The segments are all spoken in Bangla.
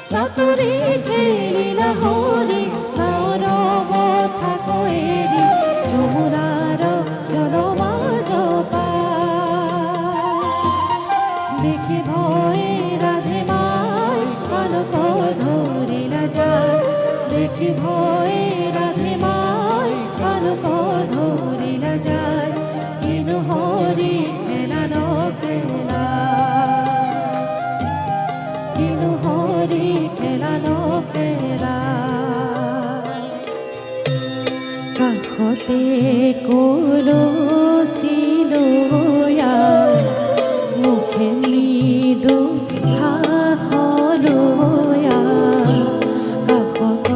সাতুরি খেলিলা হরি নরব থাকো এরি যমুনার জলমাজ দেখি ভয়ে রাধে মাই কনক ধরিলা যায় দেখি ভয়ে রাধে মাই কনক ধরিলা যায় কিনু হরি খেলানো খেলা কিনু হরি খেলানো খেলা কাখতে কলসিলোয়া মুখে মৃদু হাহলোয়া কাখত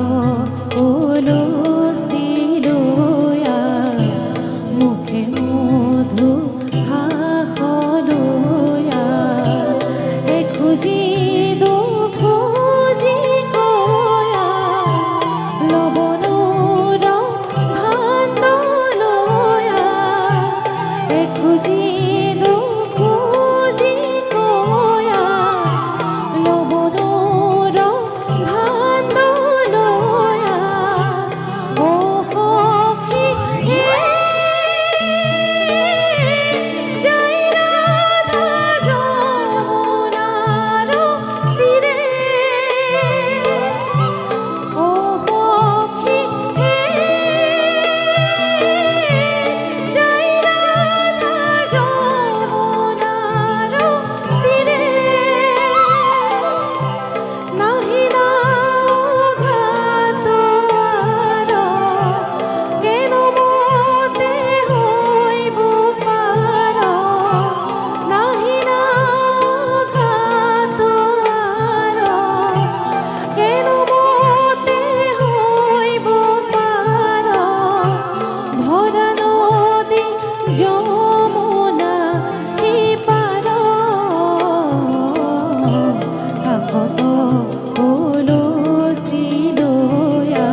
কলসিলোয়া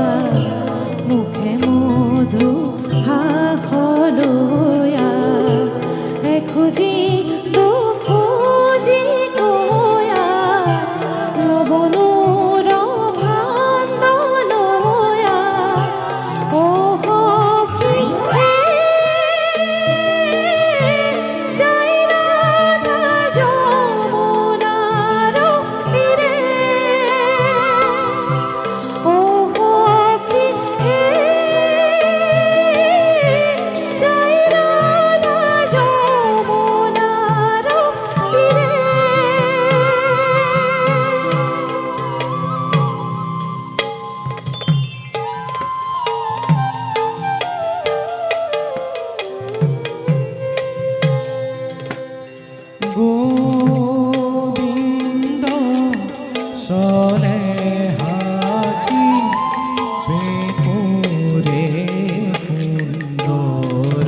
মুখে মধু হাহলোয়া এ খুঁজি গোবিন্দ সনে হাকি বেকুরে কুন্দর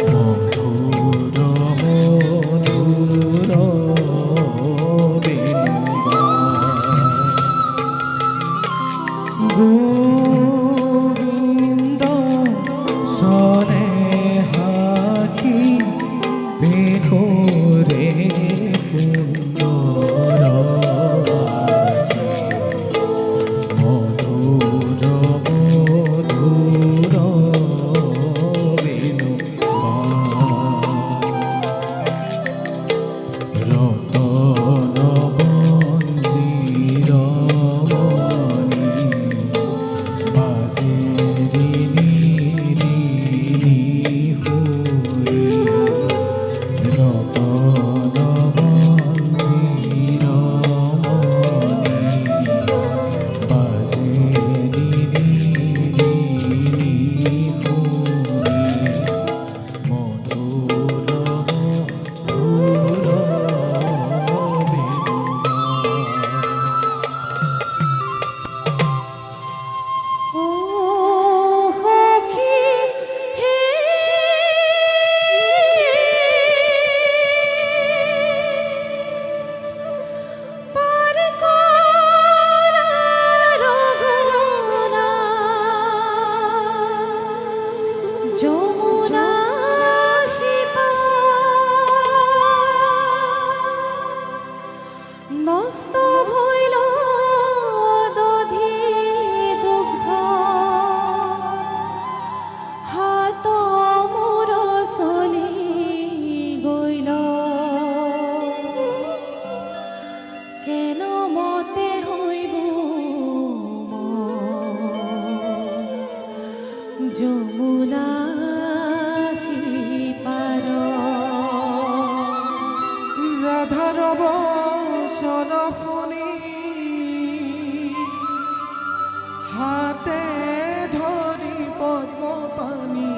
মধুর মধুর বিনুবা গোবিন্দ সনে হাকি বেকুরে কুন্দর নষ্ট ভইল দধি দুগ্ধ হাত মোর চলি গইল কেন মতে হইব যমুনা পার রাধার বচন শুনি হাতে ধৰি পদ্ম পানী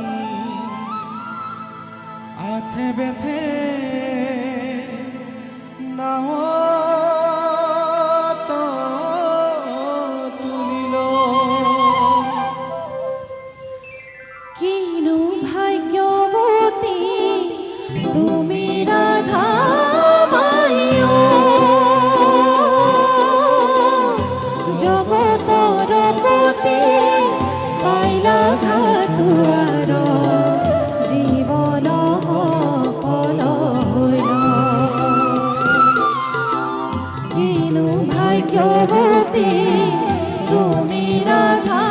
আথে বেথে নাৱত তুলিল কিনো ভাগ্যবতী তুমি রাধা মাইও জগতর পতি পাইলা ঘাতুয়ার জীবন ফল হইল কিনো ভাগ্যবতী তুমি রাধা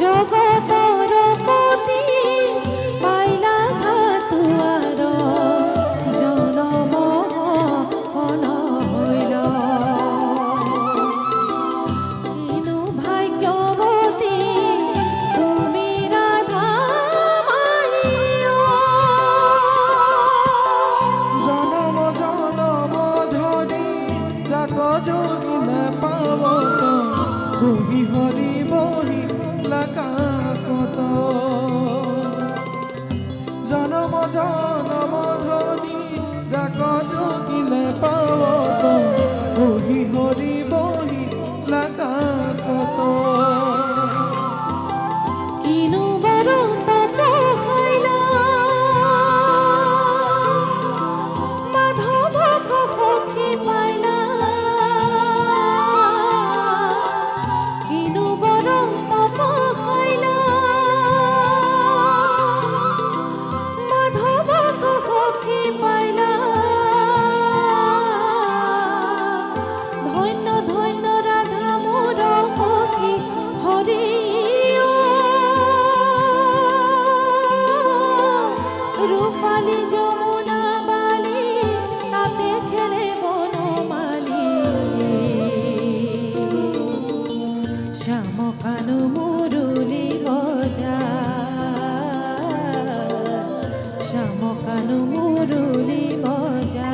জগতর পতি পাইলা ঘাতুয়ার জনম ফল হইল কিনো ভাগ্যবতী তুমি রাধা মাইও জনম জনম ধৰি যাক যোগিলে পাবত বহি হৰি বহি লাকাকত জনম জনম ধৰি যাক যোগিলে পাবত বহি হৰি বহি লাকাকত কিনো বড় তপ হইলা মাধবক সখী পাইলা কিনো বড় তপ হইলা মাধবক সখী পাইলা ধন্য ধন্য রাধা মোর সখী হৰি রূপালী যমুনা বালি তাতে খেলে বনমালী শ্যাম কানু মুরুলি বজা শ্যাম কানু মুরুলি বজা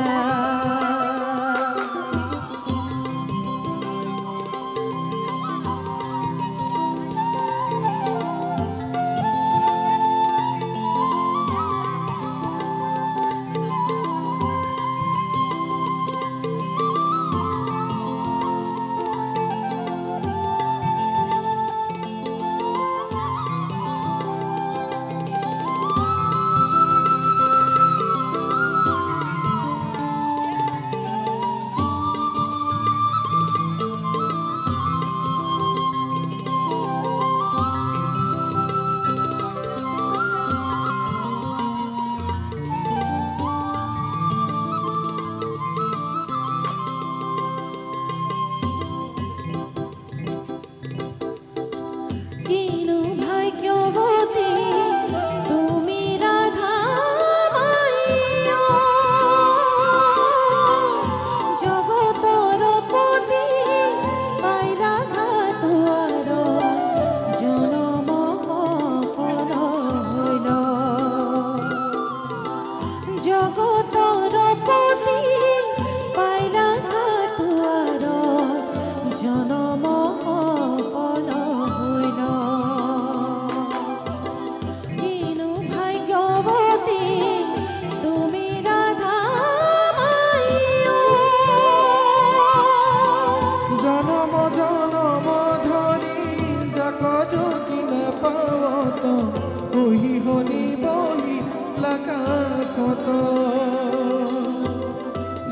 কিনো ভাগ্যবতী তুমি রাধা মাইও জগতর পতি পাইলা ঘাতুয়ার জনম ফল হইল জগতর পতি পাইলা ঘাতুয়ার জনম ফল হইল কিনো ভাগ্যবতী তুমি রাধা মাইও জনম জনম ধৰি যাক যোগিলে পাবত বহি হৰি বহি লাকাকত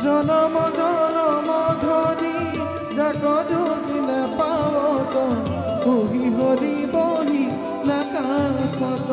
জনম জনম ধৰি যাক যোগিলে পাবত বহি হৰি বহি লাকাকত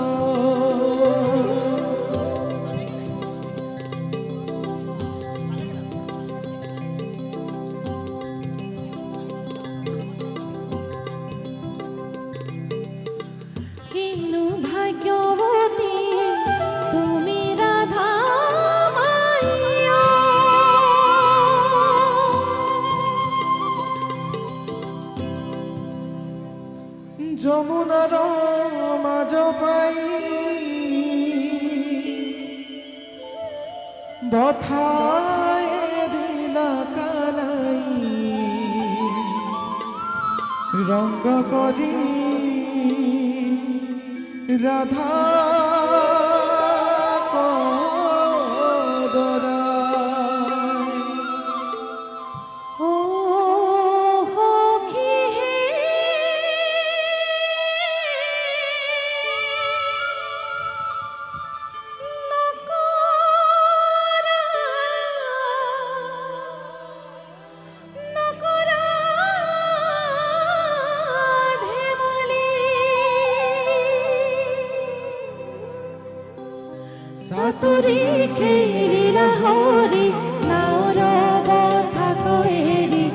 বথায় দিলা কানাই রঙ্গ করি রাধা কদরায়। ও সখী হে নকৰা ধেমালি সাতুৰি খেলিলা হৰি নাওৰ বথা কএৰি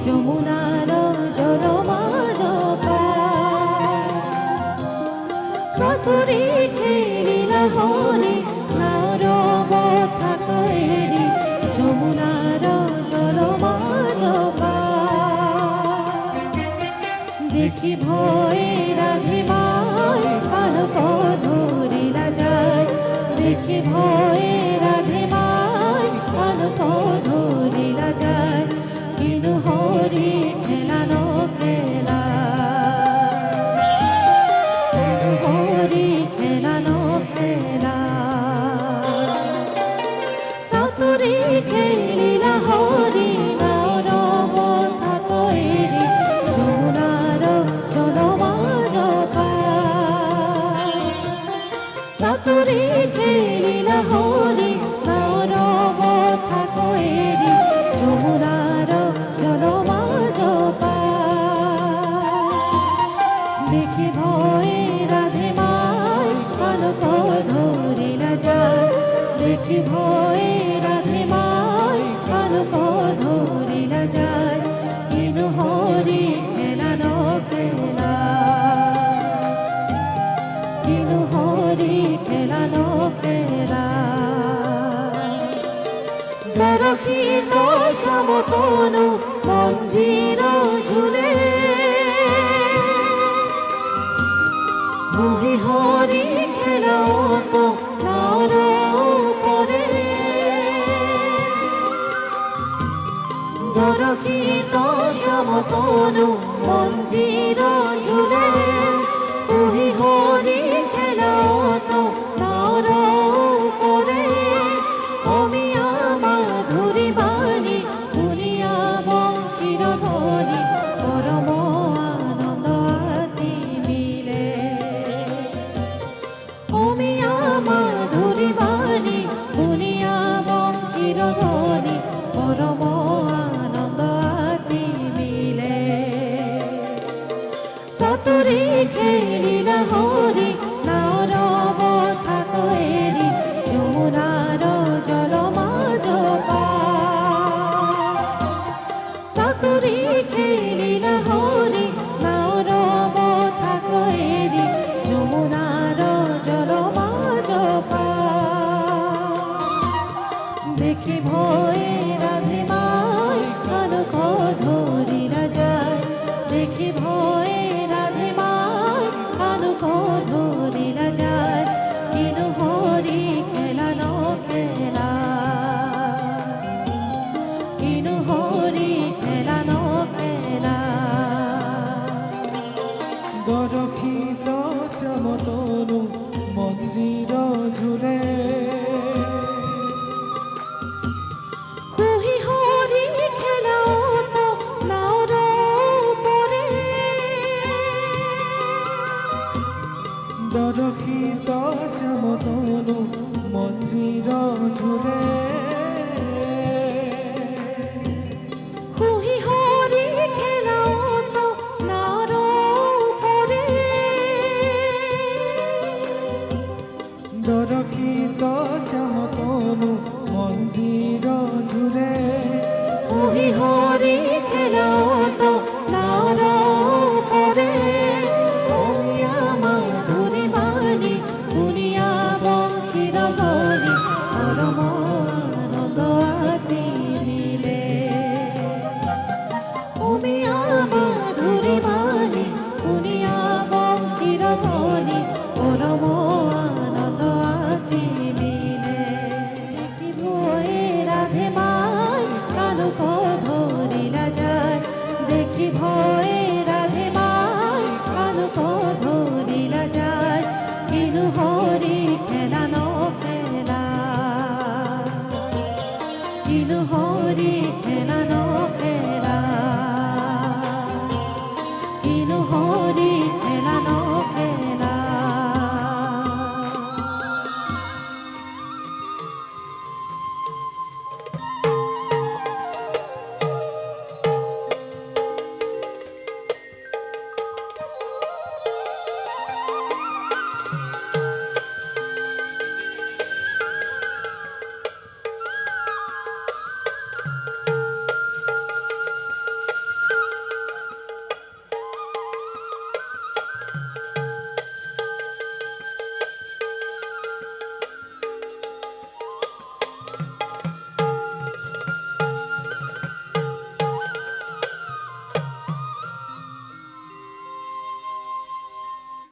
যমুনাৰ জল মাজ পাৰ। সাতুৰি খেলিলা হৰি নাওৰ বথা কএৰি যমুনাৰ জল মাজ পাৰ। দেখি ভয়ে রাধে মাই কানক ধরিলা যায়। দেখি ভয়ে রাধে মাই কানক ধরিলা যায়। কিনু হরি খেলা ন খেলা, কিনু হরি খেলা ন খেলা। সাতুরি খেলিলা হরি নাওর বথা কএরি যমুনার জল মাজ পার। সাতুরি খেলিলা হরি নাওর বথা কএরি যমুনার জল মাজ পার। দেখি ভয়ে রাধে মাই কানক ধরিলা যায়। দেখি ভয়ে রাধে মাই কানক ধরিলা যায়। কিনু হরি খেলা ন খেলা, কিনু হরি খেলা ন খেলা। দরখিত সমতনু মঞ্জির ঝুলে মুহি হরি খেলাও তো নাওর উপরে। দরখিত সমতনু মঞ্জির ঝুলে মুহি হরি খেলাও তো নাওর উপরে। অমিয়া মাধুরী বাণী শুনিয়া বংশীর ধ্বনি পরম আনন্দ আতি মিলে। অমিয়া মাধুরী বাণী শুনিয়া বংশীর ধ্বনি পরম আনন্দ আতি মিলে। সাতুরি খেলিলা হরি নাওর বথা কএরি যমুনার জল মাজ পার। সাতুরি খেলিলা হরি নাওর বথা কএরি যমুনার জল মাজ পার। দেখি ভয়ে রাধে মাই কানক ধরিলা যায়। দেখি ভয়ে রাধে মাই কানক ধরিলা যায়। কিনু হরি খেলা ন খেলা, কিনু হরি খেলা ন খেলা। দরখিত শ্যামতনু মঞ্জির ঝুলে হুহি হরি খেলাও তো নাওর উপরে। দরখিত শ্যামতনু মঞ্জির ঝুলে হুহি হরি খেলাও তো নাওর উপরে। দরখিত শ্যামতনু মঞ্জির ঝুলে হুহি হরি খেলাও তো নাওর উপরে। অমিয়া মাধুরী বাণী শুনিয়া বংশীর ধ্বনি পরম আনন্দ আতি মিলে। অমিয়া মাধুরী বাণী শুনিয়া বংশীর ধ্বনি পরম আনন্দ আতি মিলে। দেখি ভয়ে দিল হরে খেলা